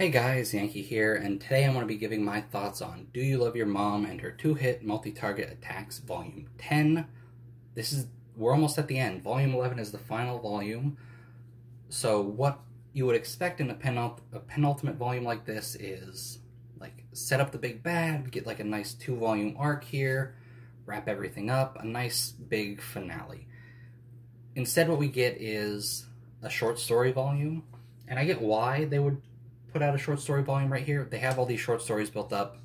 Hey guys, Yankee here, and today I'm going to be giving my thoughts on Do You Love Your Mom and Her Two-Hit Multi-Target Attacks Volume 10. We're almost at the end. Volume 11 is the final volume. So what you would expect in a penultimate volume like this is, like, set up the big bad, get like a nice 2-volume arc here, wrap everything up, a nice big finale. Instead what we get is a short story volume, and I get why they would put out a short story volume right here. They have all these short stories built up.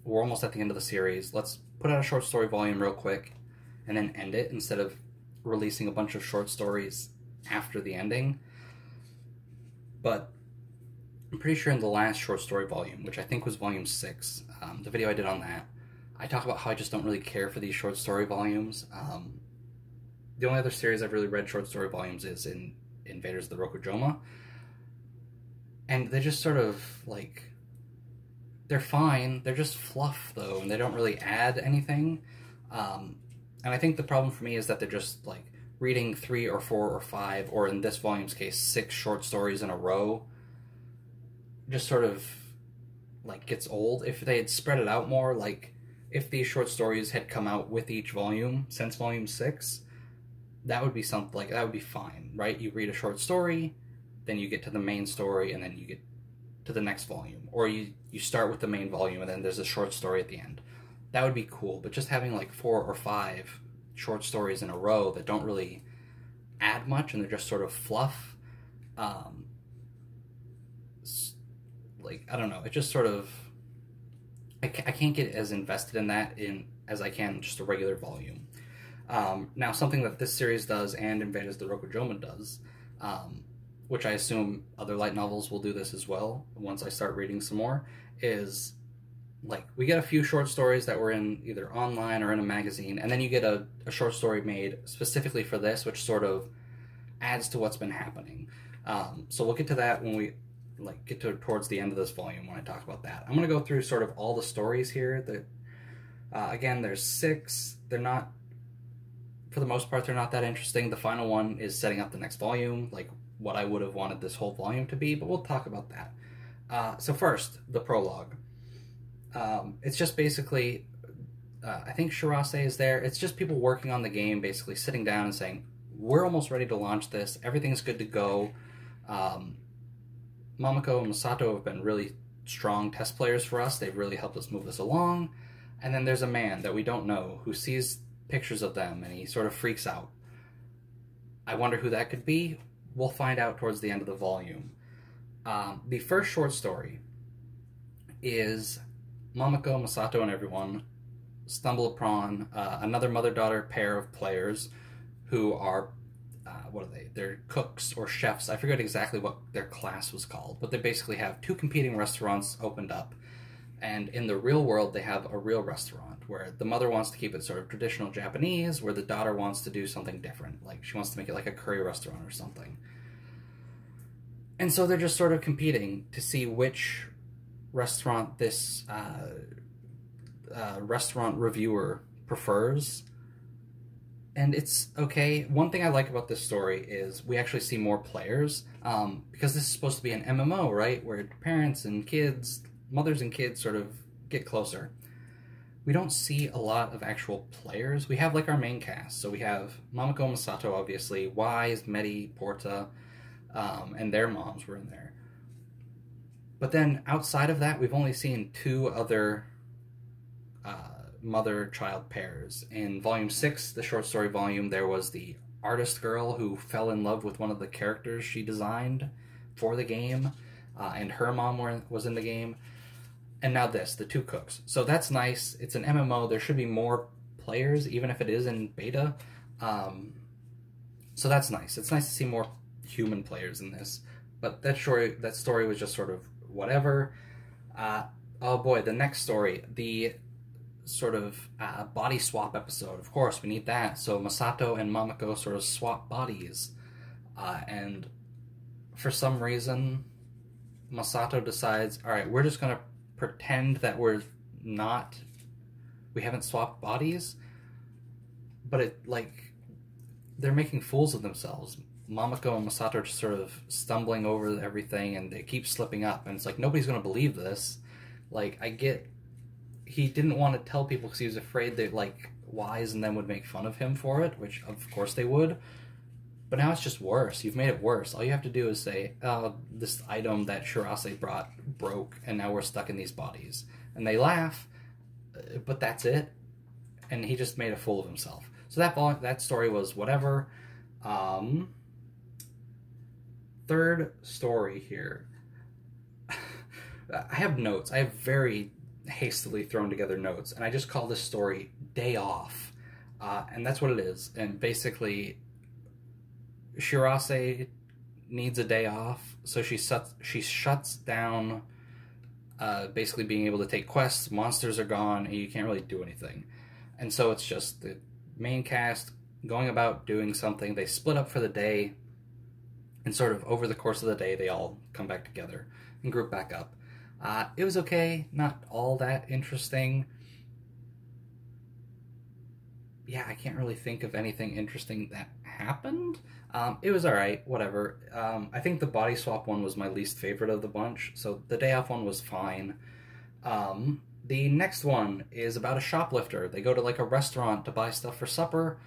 We're almost at the end of the series. Let's put out a short story volume real quick and then end it instead of releasing a bunch of short stories after the ending. But I'm pretty sure in the last short story volume, which I think was volume 6, the video I did on that, I talk about how I just don't really care for these short story volumes. The only other series I've really read short story volumes is in Invaders of the Rokujoma. And they just sort of, like, they're fine. They're just fluff, though, and they don't really add anything. And I think the problem for me is that they're just, like, reading 3 or 4 or 5, or in this volume's case, 6 short stories in a row, just sort of, like, gets old. If they had spread it out more, like, if these short stories had come out with each volume since volume 6, that would be something, like, that would be fine, right? You read a short story, then you get to the main story, and then you get to the next volume. Or you start with the main volume, and then there's a short story at the end. That would be cool, but just having like 4 or 5 short stories in a row that don't really add much, and they're just sort of fluff, like, I don't know, it just sort of, I can't get as invested in that as I can just a regular volume. Now, something that this series does, and Invaders of the Rokujoma does, which I assume other light novels will do this as well once I start reading some more, is, like, we get a few short stories that were in either online or in a magazine, and then you get a short story made specifically for this, which sort of adds to what's been happening. So we'll get to that when we, like, get towards the end of this volume when I talk about that. I'm going to go through sort of all the stories here. That again, there's 6. They're not, for the most part, they're not that interesting. The final one is setting up the next volume, like what I would have wanted this whole volume to be, but we'll talk about that. So first, the prologue. It's just basically, I think Shirase is there. It's just people working on the game, basically sitting down and saying, we're almost ready to launch this. Everything's good to go. Mamaco and Masato have been really strong test players for us. They've really helped us move this along. And then there's a man that we don't know who sees pictures of them, and he sort of freaks out. I wonder who that could be. We'll find out towards the end of the volume. The first short story is Mamaco, Masato, and everyone stumble upon another mother-daughter pair of players who are, what are they? They're cooks or chefs. I forget exactly what their class was called, but they basically have 2 competing restaurants opened up. And in the real world, they have a real restaurant where the mother wants to keep it sort of traditional Japanese, where the daughter wants to do something different. Like, she wants to make it like a curry restaurant or something. And so they're just sort of competing to see which restaurant this restaurant reviewer prefers. And it's okay. One thing I like about this story is we actually see more players, because this is supposed to be an MMO, right? Where parents and kids, mothers and kids sort of get closer. We don't see a lot of actual players. We have, like, our main cast. So we have Mamaco and Masato, obviously, Wise, Medi, Porta, and their moms were in there. But then outside of that, we've only seen 2 other mother-child pairs. In Volume 6, the short story volume, there was the artist girl who fell in love with one of the characters she designed for the game, and her mom was in the game. And now this, the 2 cooks. So that's nice. It's an MMO. There should be more players, even if it is in beta. So that's nice. It's nice to see more human players in this. But that story was just sort of whatever. Oh boy, the next story. The sort of body swap episode. Of course, we need that. So Masato and Mamaco sort of swap bodies. And for some reason, Masato decides, alright, we're just going to pretend that we haven't swapped bodies, but they're making fools of themselves. Mamaco and Masato are just sort of stumbling over everything, and they keep slipping up, and it's like, nobody's gonna believe this. Like, I get he didn't want to tell people because he was afraid that, like, Wise and them would make fun of him for it, which of course they would. But now it's just worse. You've made it worse. All you have to do is say, oh, this item that Shirase brought broke, and now we're stuck in these bodies. And they laugh, but that's it. And he just made a fool of himself. So that story was whatever. Third story here. I have notes. I have very hastily thrown together notes, and I just call this story Day Off. And that's what it is. And basically, Shirase needs a day off, so she shuts down basically being able to take quests. Monsters are gone, and you can't really do anything. And so it's just the main cast going about doing something. They split up for the day, and sort of over the course of the day, they all come back together and group back up. It was okay, not all that interesting. Yeah, I can't really think of anything interesting that happened. It was alright, whatever. I think the body swap one was my least favorite of the bunch, so the day off one was fine. The next one is about a shoplifter. They go to like a restaurant to buy stuff for supper,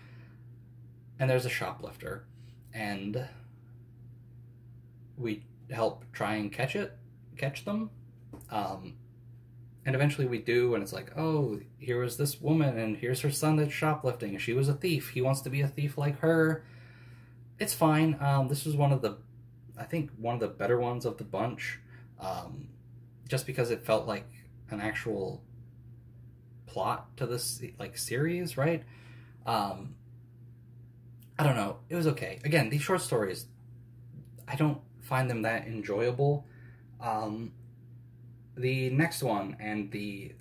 and there's a shoplifter. And we help try and catch them. And eventually we do, and it's like, oh, here was this woman, and here's her son that's shoplifting, and she was a thief. He wants to be a thief like her. It's fine. This was I think one of the better ones of the bunch, just because it felt like an actual plot to this, like, series, right? I don't know. It was okay. Again, these short stories, I don't find them that enjoyable. The next one, and the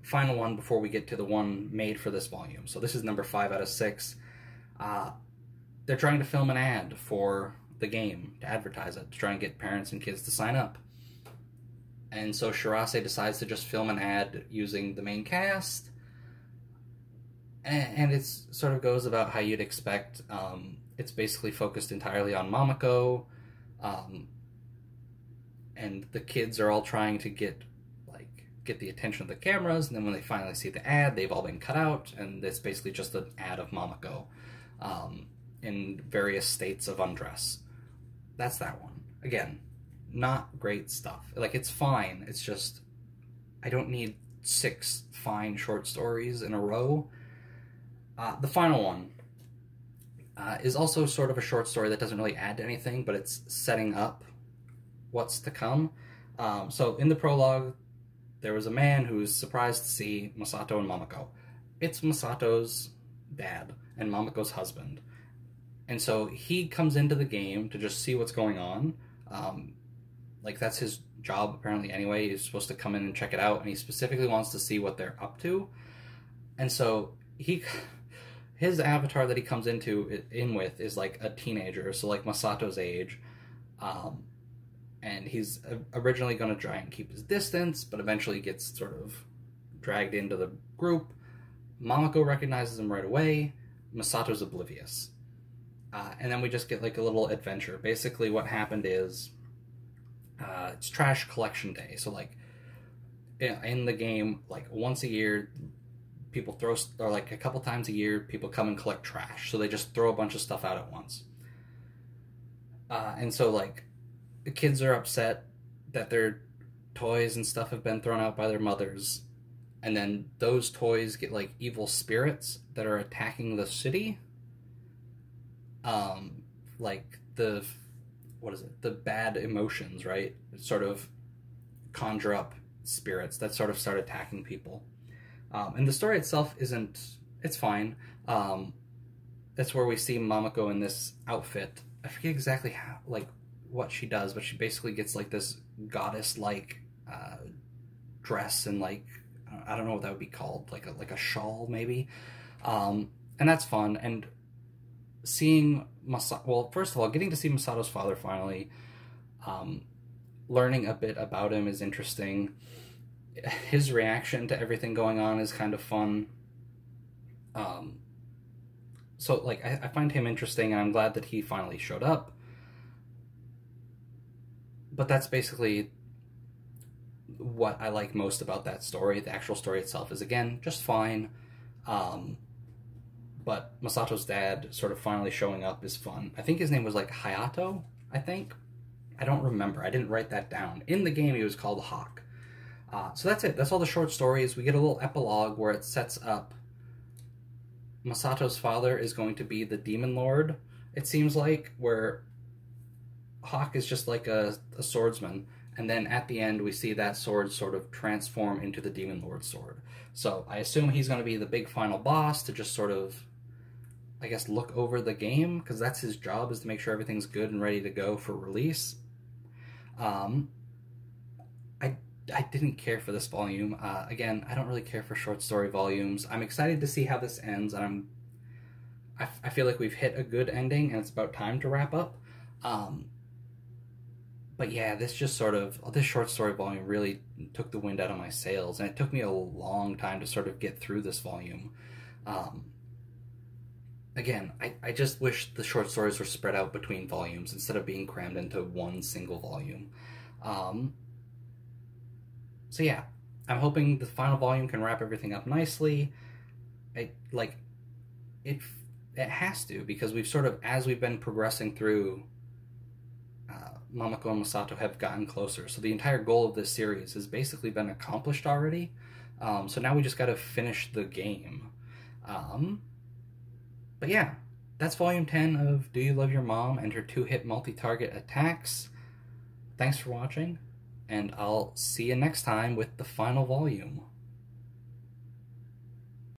final one before we get to the one made for this volume, so this is number 5 out of 6, they're trying to film an ad for the game, to advertise it, to try and get parents and kids to sign up. And so Shirase decides to just film an ad using the main cast, and it sort of goes about how you'd expect. It's basically focused entirely on Mamaco, and the kids are all trying to get the attention of the cameras, and then when they finally see the ad, they've all been cut out, and it's basically just an ad of Mamaco in various states of undress. That's that one. Again, not great stuff. Like, it's fine, it's just, I don't need 6 fine short stories in a row. The final one is also sort of a short story that doesn't really add to anything, but it's setting up what's to come. So in the prologue, there was a man who was surprised to see Masato and Mamaco. It's Masato's dad and Mamaco's husband. And so he comes into the game to just see what's going on. Like, that's his job apparently anyway. He's supposed to come in and check it out, and he specifically wants to see what they're up to. And so his avatar that he comes in with is like a teenager, so like Masato's age. And he's originally going to try and keep his distance, but eventually gets sort of dragged into the group. Mamaco recognizes him right away. Masato's oblivious. And then we just get like a little adventure. Basically what happened is, it's trash collection day. So like, in the game, like once a year, people or like a couple times a year, people come and collect trash. So they just throw a bunch of stuff out at once. And so like, the kids are upset that their toys and stuff have been thrown out by their mothers, and then those toys get like evil spirits that are attacking the city. Like the bad emotions, right? Sort of conjure up spirits that sort of start attacking people. And the story itself it's fine. That's where we see Mamaco in this outfit. I forget exactly how, like, what she does, but she basically gets like this goddess-like dress, and like, I don't know what that would be called, like a shawl maybe, and that's fun. And seeing first of all, getting to see Masato's father finally, learning a bit about him is interesting. His reaction to everything going on is kind of fun. So, like, I find him interesting, and I'm glad that he finally showed up. But that's basically what I like most about that story. The actual story itself is, again, just fine. But Masato's dad sort of finally showing up is fun. I think his name was, like, Hayato, I think. I don't remember. I didn't write that down. In the game, he was called Hawk. So that's it. That's all the short stories. We get a little epilogue where it sets up Masato's father is going to be the Demon Lord, it seems like, where Hawk is just like a swordsman, and then at the end we see that sword sort of transform into the Demon Lord sword. So I assume he's going to be the big final boss to just sort of, I guess, look over the game, because that's his job, is to make sure everything's good and ready to go for release. I didn't care for this volume. Again, I don't really care for short story volumes. I'm excited to see how this ends, and I feel like we've hit a good ending, and it's about time to wrap up. But yeah, this short story volume really took the wind out of my sails, and it took me a long time to sort of get through this volume. Again, I just wish the short stories were spread out between volumes instead of being crammed into one single volume. So yeah, I'm hoping the final volume can wrap everything up nicely. It has to, because we've sort of, as we've been progressing through, Mamaco and Masato have gotten closer. So the entire goal of this series has basically been accomplished already. So now we just got to finish the game. But yeah, that's volume 10 of Do You Love Your Mom and Her 2-Hit Multi-Target Attacks. Thanks for watching, and I'll see you next time with the final volume.